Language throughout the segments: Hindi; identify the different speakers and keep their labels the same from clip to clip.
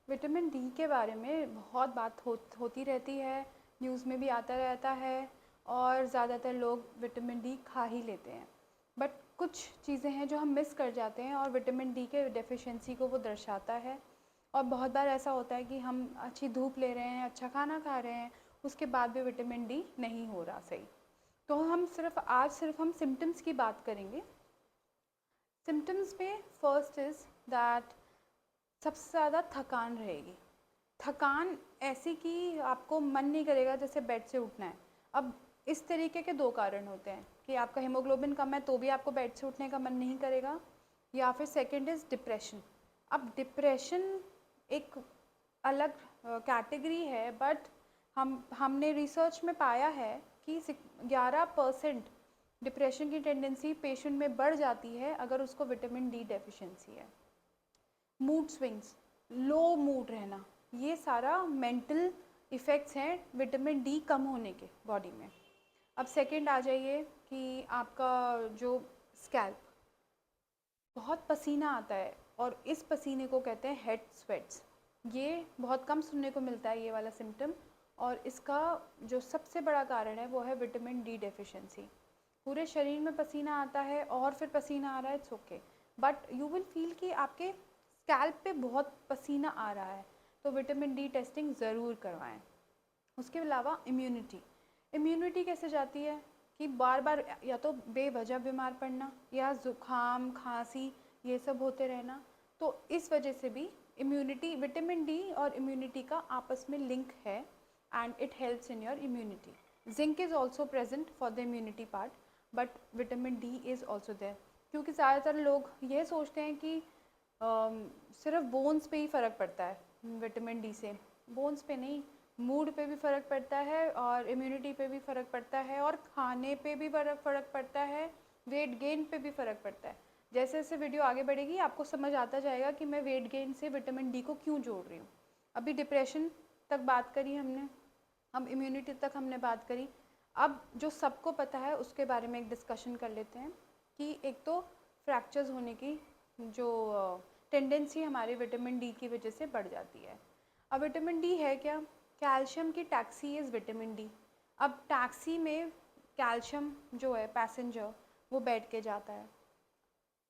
Speaker 1: विटामिन डी के बारे में बहुत बात होती रहती है, न्यूज़ में भी आता रहता है और ज़्यादातर लोग विटामिन डी खा ही लेते हैं। बट कुछ चीज़ें हैं जो हम मिस कर जाते हैं और विटामिन डी के डेफिशिएंसी को वो दर्शाता है। और बहुत बार ऐसा होता है कि हम अच्छी धूप ले रहे हैं, अच्छा खाना खा रहे हैं, उसके बाद भी विटामिन डी नहीं हो रहा सही। तो हम सिर्फ हम सिम्टम्स की बात करेंगे। सिम्टम्स में फर्स्ट इज़ दैट सबसे ज़्यादा थकान रहेगी। थकान ऐसी कि आपको मन नहीं करेगा जैसे बेड से उठना है। अब इस तरीके के दो कारण होते हैं कि आपका हीमोग्लोबिन कम है तो भी आपको बेड से उठने का मन नहीं करेगा, या फिर सेकंड इज़ डिप्रेशन। अब डिप्रेशन एक अलग कैटेगरी है, बट हमने रिसर्च में पाया है कि 11% डिप्रेशन की टेंडेंसी पेशेंट में बढ़ जाती है अगर उसको विटामिन डी डेफिशिएंसी है। मूड स्विंग्स, लो मूड रहना, ये सारा मेंटल इफ़ेक्ट्स हैं विटामिन डी कम होने के बॉडी में। अब सेकंड आ जाइए कि आपका जो स्कैल्प, बहुत पसीना आता है और इस पसीने को कहते हैं हेड स्वेट्स। ये बहुत कम सुनने को मिलता है ये वाला सिम्टम, और इसका जो सबसे बड़ा कारण है वो है विटामिन डी डेफिशिएंसी। पूरे शरीर में पसीना आता है और फिर पसीना आ रहा है, it's okay, but you will feel कि आपके स्कैल्प पे बहुत पसीना आ रहा है, तो विटामिन डी टेस्टिंग ज़रूर करवाएं। उसके अलावा इम्यूनिटी कैसे जाती है कि बार बार या तो बेवजह बीमार पड़ना या ज़ुकाम खांसी ये सब होते रहना, तो इस वजह से भी इम्यूनिटी, विटामिन डी और इम्यूनिटी का आपस में लिंक है and it helps in your immunity. Zinc is also present for the immunity part, but vitamin D is also there. क्योंकि ज़्यादातर लोग ये सोचते हैं कि सिर्फ बोन्स पे ही फ़र्क पड़ता है विटामिन डी से। बोन्स पे नहीं, मूड पे भी फ़र्क पड़ता है और इम्यूनिटी पे भी फ़र्क पड़ता है और खाने पे भी फ़र्क पड़ता है, वेट गेन पे भी फ़र्क पड़ता है। जैसे जैसे वीडियो आगे बढ़ेगी आपको समझ आता जाएगा कि मैं वेट गेन से विटामिन डी को क्यों जोड़ रही हूँ। अभी डिप्रेशन तक बात करी हमने, अब इम्यूनिटी तक हमने बात करी। अब जो सबको पता है उसके बारे में एक डिस्कशन कर लेते हैं कि एक तो फ्रैक्चर्स होने की जो टेंडेंसी हमारे विटामिन डी की वजह से बढ़ जाती है। अब विटामिन डी है क्या? कैल्शियम की टैक्सी इज़ विटामिन डी। अब टैक्सी में कैल्शियम जो है पैसेंजर वो बैठ के जाता है।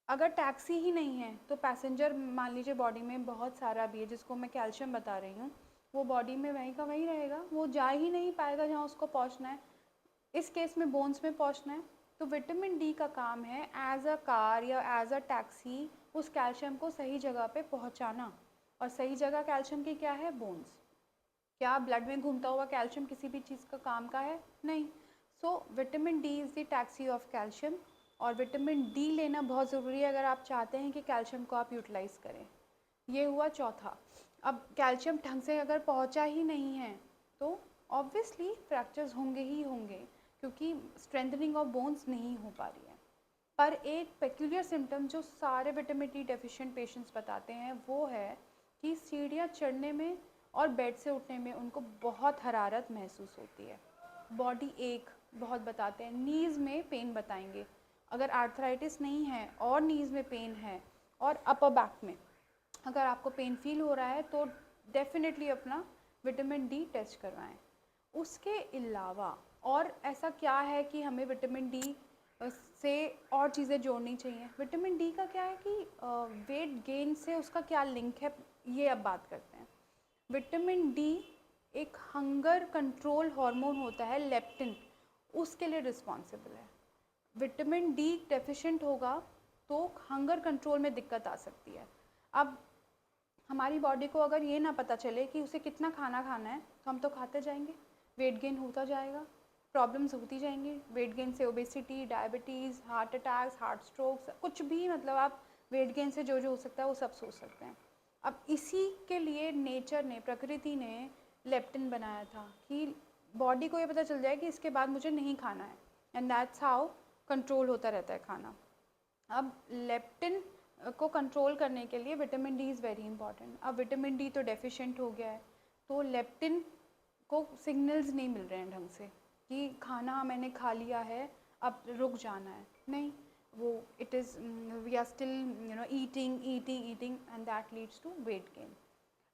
Speaker 1: अगर टैक्सी ही नहीं है तो पैसेंजर मान लीजिए बॉडी में बहुत सारा भी है जिसको मैं कैल्शियम बता रही हूँ, वो बॉडी में वहीं का वहीं रहेगा, वो जा ही नहीं पाएगा जहाँ उसको पहुँचना है। इस केस में बोन्स में पहुँचना है, तो विटामिन डी का काम है एज अ कार या एज अ टैक्सी उस कैल्शियम को सही जगह पे पहुँचाना। और सही जगह कैल्शियम की क्या है? बोन्स। क्या ब्लड में घूमता हुआ कैल्शियम किसी भी चीज़ का काम का है? नहीं। सो vitamin D is the taxi of calcium, और विटामिन डी लेना बहुत ज़रूरी है अगर आप चाहते हैं कि कैल्शियम को आप यूटिलाइज़ करें। ये हुआ चौथा। अब कैल्शियम ढंग से अगर पहुंचा ही नहीं है तो ऑब्वियसली फ्रैक्चर्स होंगे ही होंगे, क्योंकि स्ट्रेंथनिंग ऑफ बोन्स नहीं हो पा रही है। पर एक पेक्यूलियर सिम्टम जो सारे विटामिन डी डेफिशिएंट पेशेंट्स बताते हैं वो है कि सीढ़ियाँ चढ़ने में और बेड से उठने में उनको बहुत हरारत महसूस होती है। बॉडी एक बहुत बताते हैं, नीज़ में पेन बताएंगे। अगर आर्थराइटिस नहीं है और नीज़ में पेन है और अपर बैक में अगर आपको पेन फील हो रहा है तो डेफिनेटली अपना विटामिन डी टेस्ट करवाएं। उसके अलावा और ऐसा क्या है कि हमें विटामिन डी से और चीज़ें जोड़नी चाहिए? विटामिन डी का क्या है कि वेट गेन से उसका क्या लिंक है, ये अब बात करते हैं। विटामिन डी एक हंगर कंट्रोल हार्मोन होता है लेप्टिन, उसके लिए रिस्पॉन्सिबल है। विटामिन डी डेफिशिएंट होगा तो हंगर कंट्रोल में दिक्कत आ सकती है। अब हमारी बॉडी को अगर ये ना पता चले कि उसे कितना खाना खाना है तो हम तो खाते जाएंगे, वेट गेन होता जाएगा, प्रॉब्लम्स होती जाएंगी। वेट गेन से obesity, diabetes, heart attacks, heart strokes, कुछ भी, मतलब आप वेट गेन से जो जो हो सकता है वो सब सोच सकते हैं। अब इसी के लिए नेचर ने, प्रकृति ने लेप्टिन बनाया था कि बॉडी को ये पता चल जाए कि इसके बाद मुझे नहीं खाना है, एंड दैट्स हाउ कंट्रोल होता रहता है खाना। अब लेप्टिन को कंट्रोल करने के लिए vitamin D is very important. अब विटामिन डी तो डेफिशिएंट हो गया है तो लेप्टिन को सिग्नल्स नहीं मिल रहे हैं ढंग से कि खाना मैंने खा लिया है अब रुक जाना है, नहीं, वो it is we are still eating eating eating and that leads to weight gain.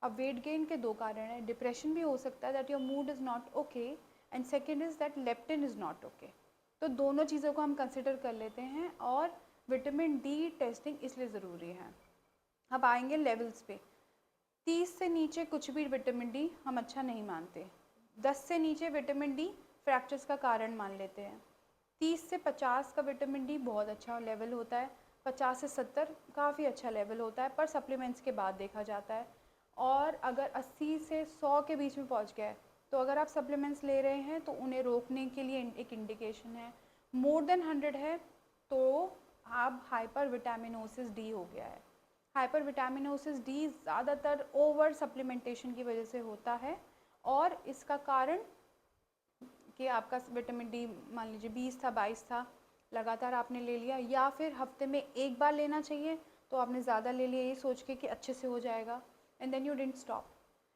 Speaker 1: अब वेट गेन के दो कारण हैं, डिप्रेशन भी हो सकता है that your mood is not okay, and second is that leptin is not okay. तो दोनों चीज़ों को हम कंसिडर कर लेते हैं, और विटामिन डी टेस्टिंग इसलिए ज़रूरी है। अब आएंगे लेवल्स पे। 30 से नीचे कुछ भी विटामिन डी हम अच्छा नहीं मानते। 10 से नीचे विटामिन डी फ्रैक्चर्स का कारण मान लेते हैं। 30 से 50 का विटामिन डी बहुत अच्छा लेवल होता है। 50 से 70 काफ़ी अच्छा लेवल होता है, पर सप्लीमेंट्स के बाद देखा जाता है। और अगर 80 से 100 के बीच में पहुंच गया है, तो अगर आप सप्लीमेंट्स ले रहे हैं तो उन्हें रोकने के लिए एक इंडिकेशन है। मोर देन 100 है तो आप हाइपर विटामिनोसिस डी हो गया है। हाइपर विटामिनोसिस डी ज़्यादातर ओवर सप्लीमेंटेशन की वजह से होता है, और इसका कारण कि आपका विटामिन डी मान लीजिए 20 था, 22 था, लगातार आपने ले लिया, या फिर हफ्ते में एक बार लेना चाहिए तो आपने ज़्यादा ले लिया ये सोच के कि अच्छे से हो जाएगा, and then you didn't stop,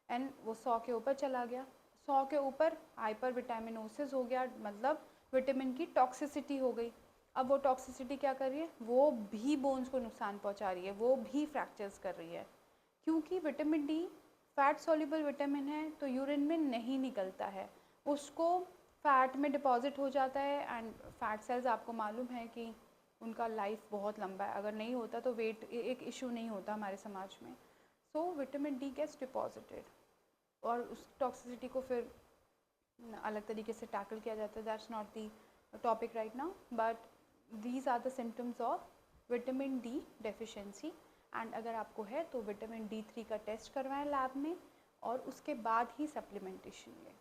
Speaker 1: and वो 100 के ऊपर चला गया। 100 के ऊपर हाइपर विटामिनोसिस हो गया, मतलब विटामिन की टॉक्सिसिटी हो गई। अब वो टॉक्सिसिटी क्या कर रही है, वो भी बोन्स को नुकसान पहुंचा रही है, वो भी फ्रैक्चर्स कर रही है, क्योंकि vitamin D fat soluble vitamin है, तो यूरिन में नहीं निकलता है, उसको फैट में डिपॉजिट हो जाता है। एंड फैट सेल्स आपको मालूम है कि उनका लाइफ बहुत लंबा है, अगर नहीं होता तो वेट एक इशू नहीं होता हमारे समाज में। So vitamin D gets deposited, और उस टॉक्सिसिटी को फिर अलग तरीके से टैकल किया जाता है। That's not the topic right now, but these are the symptoms of vitamin D deficiency. And अगर आपको है तो विटामिन D3 का टेस्ट करवाएं लैब में, और उसके बाद ही सप्लीमेंटेशन लें।